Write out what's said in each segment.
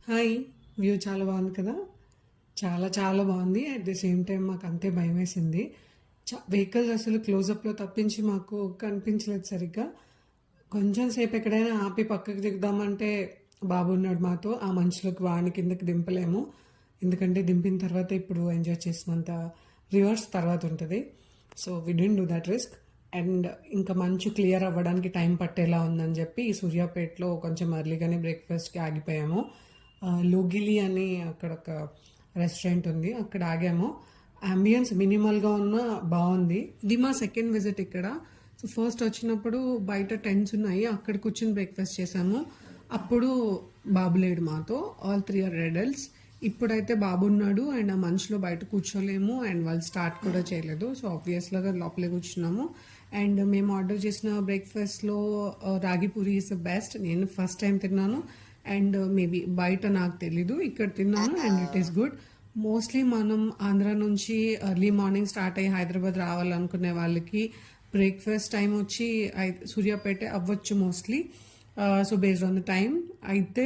Hi! View చాలా బాగుంది కదా! చాలా చాలా బాగుంది. అట్ ది సేమ్ టైమ్ మాకు అంతే భయమేసింది. వెహికల్స్ అసలు క్లోజప్‌లో తప్పించి మాకు కనిపించలేదు సరిగ్గా. కొంచెం సేపు ఎక్కడైనా ఆపి పక్కకి దిగుదామంటే బాబు ఉన్నాడు మాతో. ఆ మంచులోకి వాడిని కిందకి దింపలేము. ఎందుకంటే దింపిన తర్వాత ఇప్పుడు ఎంజాయ్ చేసినంత రివర్స్ తర్వాత ఉంటుంది. So we didn't do that risk. And ఇంకా మంచు క్లియర్ అవ్వడానికి టైం పట్టేలా ఉందని చెప్పి సూర్యాపేటలో కొంచెం ఎర్లీగానే బ్రేక్ఫాస్ట్కి ఆగిపోయాము. లోగిలి అని అక్కడ ఒక రెస్టారెంట్ ఉంది, అక్కడ ఆగాము. అంబియన్స్ మినిమల్గా ఉన్న బాగుంది. ఇది మా సెకండ్ విజిట్ ఇక్కడ. సో ఫస్ట్ వచ్చినప్పుడు బయట టెంట్స్ ఉన్నాయి, అక్కడ కూర్చొని బ్రేక్ఫాస్ట్ చేసాము. అప్పుడు బాబు లేడు మాతో, ఆల్ 3 ఆర్ అడల్ట్స్. ఇప్పుడైతే బాబు ఉన్నాడు అండ్ ఆ మనిషిలో బయట కూర్చోలేము అండ్ వాళ్ళు స్టార్ట్ కూడా చేయలేదు. సో ఆబ్వియస్గా లోపలే కూర్చున్నాము. అండ్ మేము ఆర్డర్ చేసిన బ్రేక్ఫాస్ట్లో రాగి పూరి ఇస్ ద బెస్ట్. నేను ఫస్ట్ టైం తిన్నాను అండ్ మేబీ బయట నాకు తెలీదు, ఇక్కడ తిన్నాను and it is good. Mostly మనం ఆంధ్ర నుంచి ఎర్లీ మార్నింగ్ స్టార్ట్ అయ్యి హైదరాబాద్ రావాలనుకునే వాళ్ళకి బ్రేక్ఫాస్ట్ టైం వచ్చి సూర్యాపేట అవ్వచ్చు mostly. So based on the time అయితే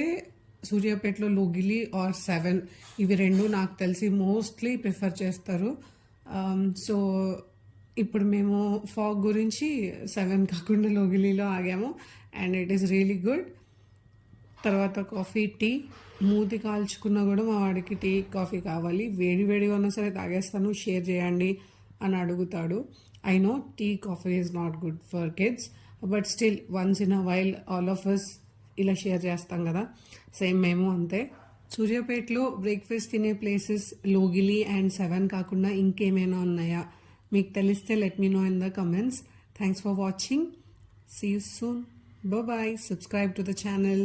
సూర్యాపేటలో లోగిలి ఆర్ 7 ఇవి రెండు నాకు తెలిసి మోస్ట్లీ ప్రిఫర్ చేస్తారు. సో ఇప్పుడు మేము ఫాగ్ గురించి 7 కాకుండా లోగిలిలో ఆగాము and it is really good. తర్వాత కాఫీ, టీ. మూతి కాల్చుకున్నా కూడా మా వాడికి టీ కాఫీ కావాలి. వేడి వేడిగా ఉన్నా సరే తాగేస్తాను, షేర్ చేయండి అని అడుగుతాడు. I know tea coffee is not good for kids, but still once in a while all of us ఇలా షేర్ చేస్తాం కదా, సేమ్ మేము అంతే. సూర్యాపేటలో బ్రేక్ఫాస్ట్ తినే ప్లేసెస్ లోగిలి అండ్ 7 కాకుండా ఇంకేమైనా ఉన్నాయా మీకు తెలిస్తే let me know in the comments. Thanks for watching. See you soon. Bye bye. Subscribe to the channel.